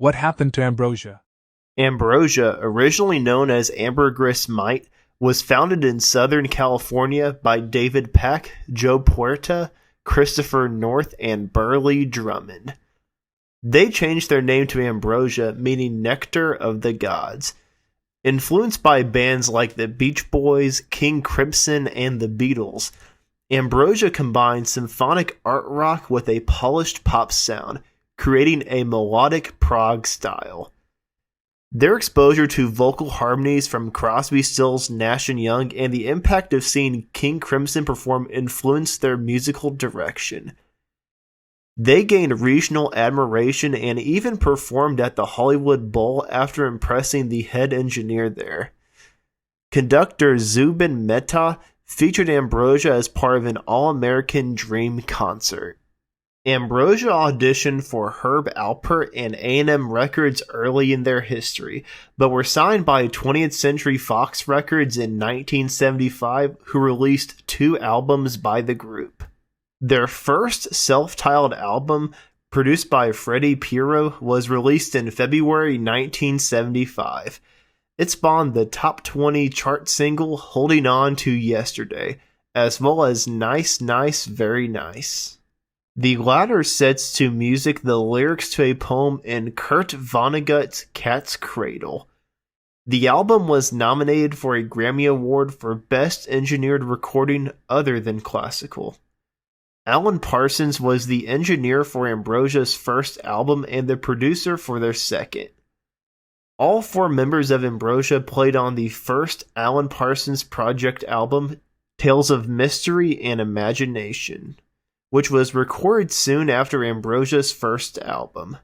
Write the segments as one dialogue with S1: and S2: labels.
S1: What happened to Ambrosia?
S2: Ambrosia, originally known as ambergris might, was founded in Southern California by David Pack, Joe Puerta, Christopher North, and Burley Drummond. They changed their name to Ambrosia, meaning nectar of the gods. Influenced by bands like the Beach Boys, King Crimson, and the Beatles, Ambrosia combined symphonic art rock with a polished pop sound, creating a melodic prog style. Their exposure to vocal harmonies from Crosby, Stills, Nash & Young, and the impact of seeing King Crimson perform influenced their musical direction. They gained regional admiration and even performed at the Hollywood Bowl after impressing the head engineer there. Conductor Zubin Mehta featured Ambrosia as part of an All-American Dream concert. Ambrosia auditioned for Herb Alpert and A&M Records early in their history, but were signed by 20th Century Fox Records in 1975, who released 2 albums by the group. Their first self-titled album, produced by Freddie Pierrot, was released in February 1975. It spawned the top 20 chart single Holding On to Yesterday, as well as Nice Nice Very Nice. The latter sets to music the lyrics to a poem in Kurt Vonnegut's Cat's Cradle. The album was nominated for a Grammy Award for Best Engineered Recording Other Than Classical. Alan Parsons was the engineer for Ambrosia's first album and the producer for their second. All 4 members of Ambrosia played on the first Alan Parsons Project album, Tales of Mystery and Imagination, which was recorded soon after Ambrosia's first album.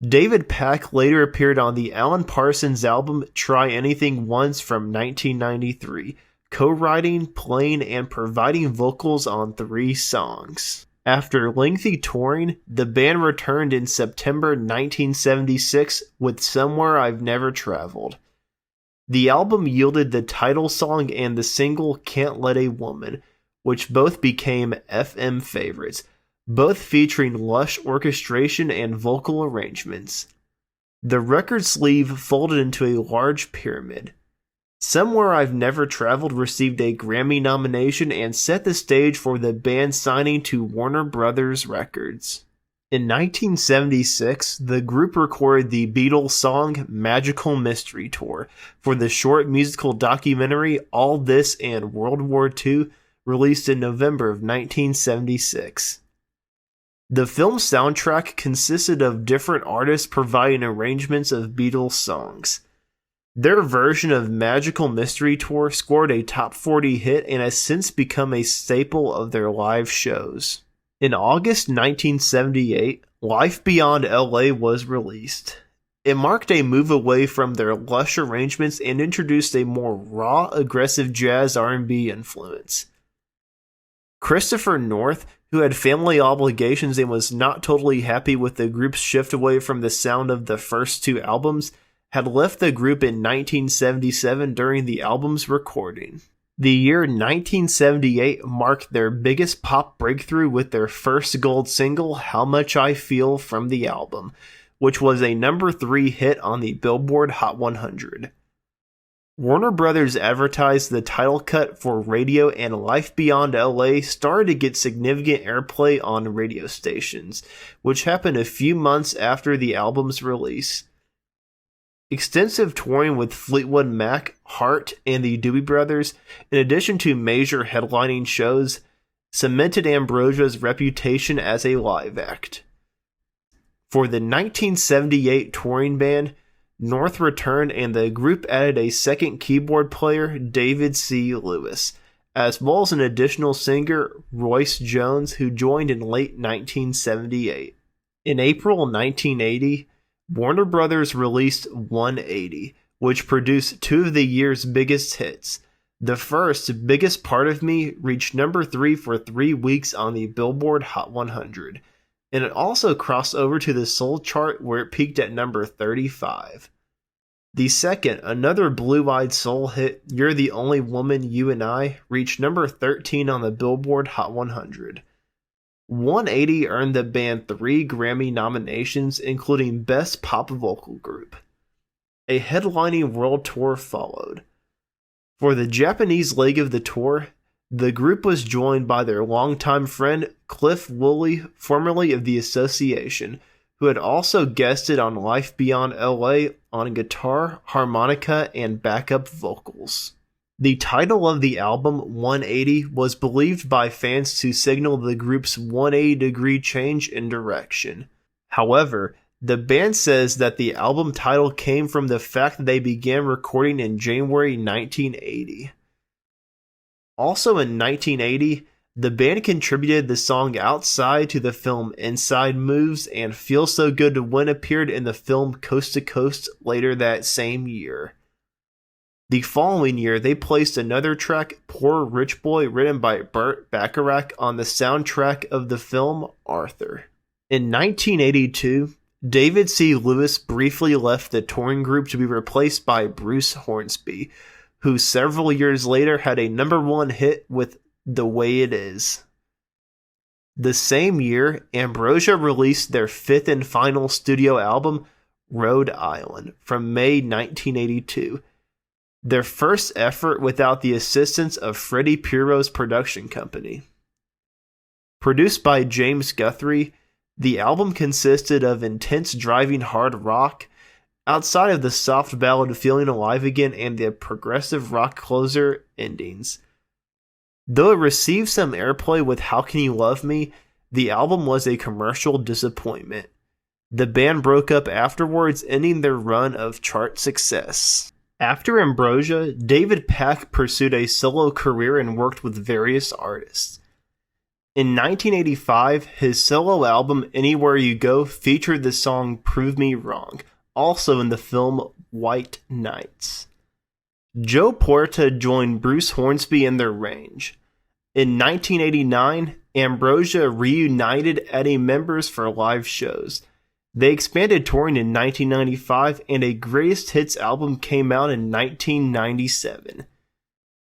S2: David Pack later appeared on the Alan Parsons album Try Anything Once from 1993, co-writing, playing, and providing vocals on 3 songs. After lengthy touring, the band returned in September 1976 with Somewhere I've Never Traveled. The album yielded the title song and the single Can't Let a Woman, which both became FM favorites, both featuring lush orchestration and vocal arrangements. The record sleeve folded into a large pyramid. Somewhere I've Never Traveled received a Grammy nomination and set the stage for the band signing to Warner Brothers Records. In 1976, the group recorded the Beatles song Magical Mystery Tour for the short musical documentary All This and World War II, released in November of 1976. The film's soundtrack consisted of different artists providing arrangements of Beatles songs. Their version of Magical Mystery Tour scored a top 40 hit and has since become a staple of their live shows. In August 1978, Life Beyond LA was released. It marked a move away from their lush arrangements and introduced a more raw, aggressive jazz R&B influence. Christopher North, who had family obligations and was not totally happy with the group's shift away from the sound of the first 2 albums, had left the group in 1977 during the album's recording. The year 1978 marked their biggest pop breakthrough with their first gold single, How Much I Feel, from the album, which was a number 3 hit on the Billboard Hot 100. Warner Brothers advertised the title cut for radio, and Life Beyond LA started to get significant airplay on radio stations, which happened a few months after the album's release. Extensive touring with Fleetwood Mac, Heart, and the Doobie Brothers, in addition to major headlining shows, cemented Ambrosia's reputation as a live act. For the 1978 touring band, North returned and the group added a second keyboard player, David C. Lewis, as well as an additional singer, Royce Jones, who joined in late 1978. In April 1980, Warner Brothers released 180, which produced 2 of the year's biggest hits. The first, Biggest Part of Me, reached number 3 for 3 weeks on the Billboard Hot 100, and it also crossed over to the Soul chart where it peaked at number 35. The second, another blue-eyed soul hit, You're the Only Woman, You and I, reached number 13 on the Billboard Hot 100. 180 earned the band 3 Grammy nominations, including Best Pop Vocal Group. A headlining world tour followed. For the Japanese leg of the tour, the group was joined by their longtime friend Cliff Woolley, formerly of the Association, who had also guested on Life Beyond LA on guitar, harmonica, and backup vocals. The title of the album, 180, was believed by fans to signal the group's 180-degree change in direction. However, the band says that the album title came from the fact that they began recording in January 1980. Also in 1980, the band contributed the song Outside to the film Inside Moves, and Feel So Good to Win appeared in the film Coast to Coast later that same year. The following year, they placed another track, Poor Rich Boy, written by Burt Bacharach, on the soundtrack of the film Arthur. In 1982, David C. Lewis briefly left the touring group to be replaced by Bruce Hornsby, who several years later had a #1 hit with The Way It Is. The same year, Ambrosia released their 5th and final studio album, Rhode Island, from May 1982. Their first effort without the assistance of Freddie Pierrot's production company. Produced by James Guthrie, the album consisted of intense driving hard rock, outside of the soft ballad Feeling Alive Again and the progressive rock closer endings. Though it received some airplay with How Can You Love Me, the album was a commercial disappointment. The band broke up afterwards, ending their run of chart success. After Ambrosia, David Pack pursued a solo career and worked with various artists. In 1985, his solo album Anywhere You Go featured the song Prove Me Wrong, also in the film White Nights. Joe Puerta joined Bruce Hornsby in their range. In 1989, Ambrosia reunited, adding members for live shows. They expanded touring in 1995, and a greatest hits album came out in 1997.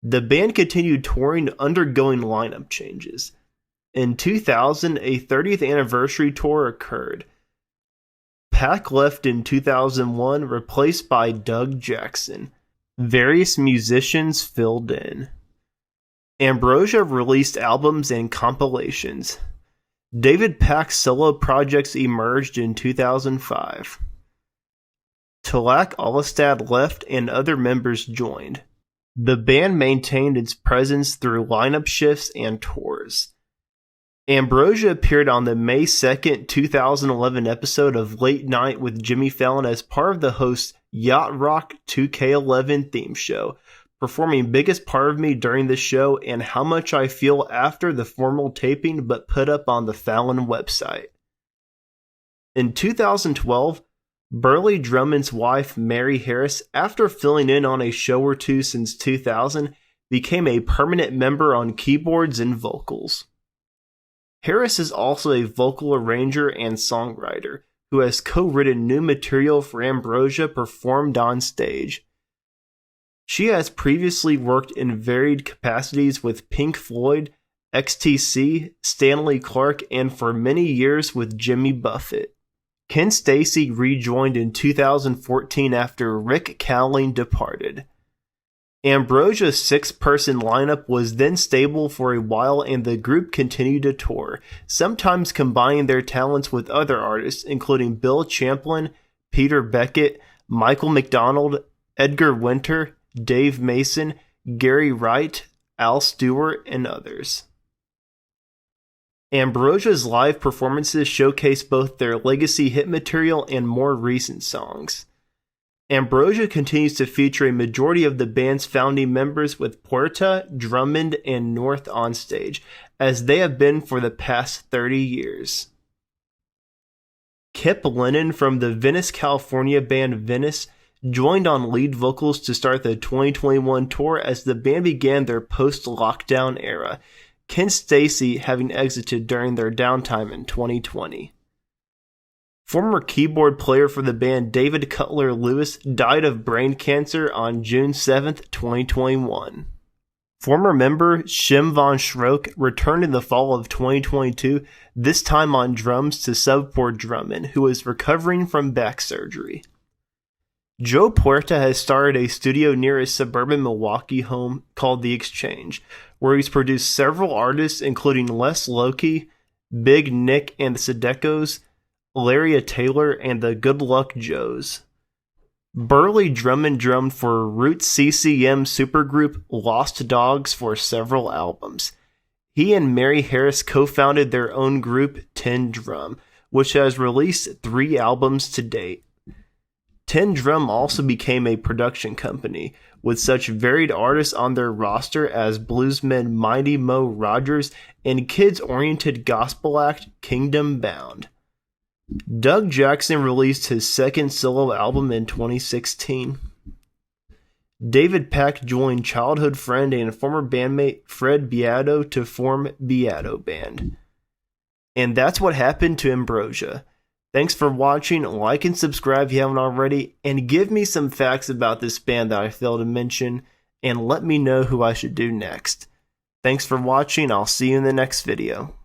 S2: The band continued touring, undergoing lineup changes. In 2000, a 30th anniversary tour occurred. Pack left in 2001, replaced by Doug Jackson. Various musicians filled in. Ambrosia released albums and compilations. David Pack's solo projects emerged in 2005. Tilak Alistad left and other members joined. The band maintained its presence through lineup shifts and tours. Ambrosia appeared on the May 2nd, 2011 episode of Late Night with Jimmy Fallon as part of the host's Yacht Rock 2K11 theme show, performing Biggest Part of Me during the show and How Much I Feel after the formal taping, but put up on the Fallon website. In 2012, Burley Drummond's wife, Mary Harris, after filling in on a show or two since 2000, became a permanent member on keyboards and vocals. Harris is also a vocal arranger and songwriter, who has co-written new material for Ambrosia performed on stage. She has previously worked in varied capacities with Pink Floyd, XTC, Stanley Clarke, and for many years with Jimmy Buffett. Ken Stacy rejoined in 2014 after Rick Cowling departed. Ambrosia's 6-person lineup was then stable for a while, and the group continued to tour, sometimes combining their talents with other artists, including Bill Champlin, Peter Beckett, Michael McDonald, Edgar Winter, Dave Mason, Gary Wright, Al Stewart, and others. Ambrosia's live performances showcase both their legacy hit material and more recent songs. Ambrosia continues to feature a majority of the band's founding members, with Puerta, Drummond, and North on stage, as they have been for the past 30 years. Kip Lennon from the Venice, California band Venice joined on lead vocals to start the 2021 tour as the band began their post-lockdown era, Ken Stacy having exited during their downtime in 2020. Former keyboard player for the band David Cutler Lewis died of brain cancer on June 7, 2021. Former member Shim von Schroek returned in the fall of 2022, this time on drums to sub for Drummond, who is recovering from back surgery. Joe Puerta has started a studio near his suburban Milwaukee home called The Exchange, where he's produced several artists including Les Loki, Big Nick and the Sedecos, Laria Taylor, and the Good Luck Joes. Burley Drummond drummed for Roots CCM supergroup Lost Dogs for several albums. He and Mary Harris co-founded their own group, 10 Drum, which has released 3 albums to date. 10 Drum also became a production company, with such varied artists on their roster as bluesman Mighty Mo Rogers and kids-oriented gospel act Kingdom Bound. Doug Jackson released his second solo album in 2016. David Pack joined childhood friend and former bandmate Fred Beato to form Beato Band. And that's what happened to Ambrosia. Thanks for watching, like and subscribe if you haven't already, and give me some facts about this band that I failed to mention, and let me know who I should do next. Thanks for watching, I'll see you in the next video.